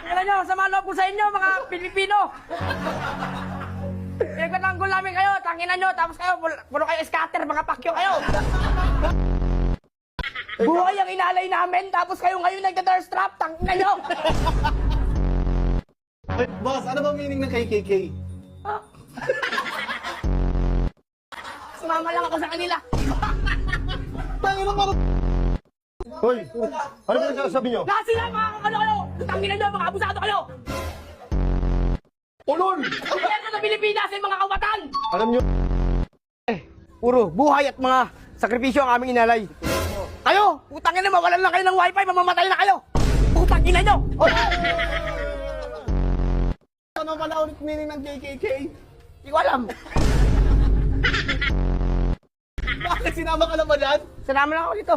Tingnan nyo, sama loob ko sa inyo, mga Pilipino. Pinagpatanggol namin kayo, tanginan nyo, tapos kayo, puro kayo scatter, mga pakyo kayo. Buhay ang inalay namin, tapos kayo ngayon nagda-darstrap, tanginan nyo. Wait, boss, ano ba meaning ng KKK? Sumama lang ako sa kanila. Tangin na parang... Hoy, ano ba sinasabi nyo? Lahat sila, mga ano kayo, tanginan nyo, mga abusado kayo. Ulol! Gobyerno ng Pilipinas ay mga kawatan. Alam nyo, Puro buhay at mga sakripisyo ang aming inalay. Kayo, putangin na, mawalan lang kayo ng wifi, mamamatay na kayo. Putangin na nyo. Ano pala ulit meaning ng KKK? Hindi ko alam. Bakit sinama ka na ba dyan? Salamat lang ako dito.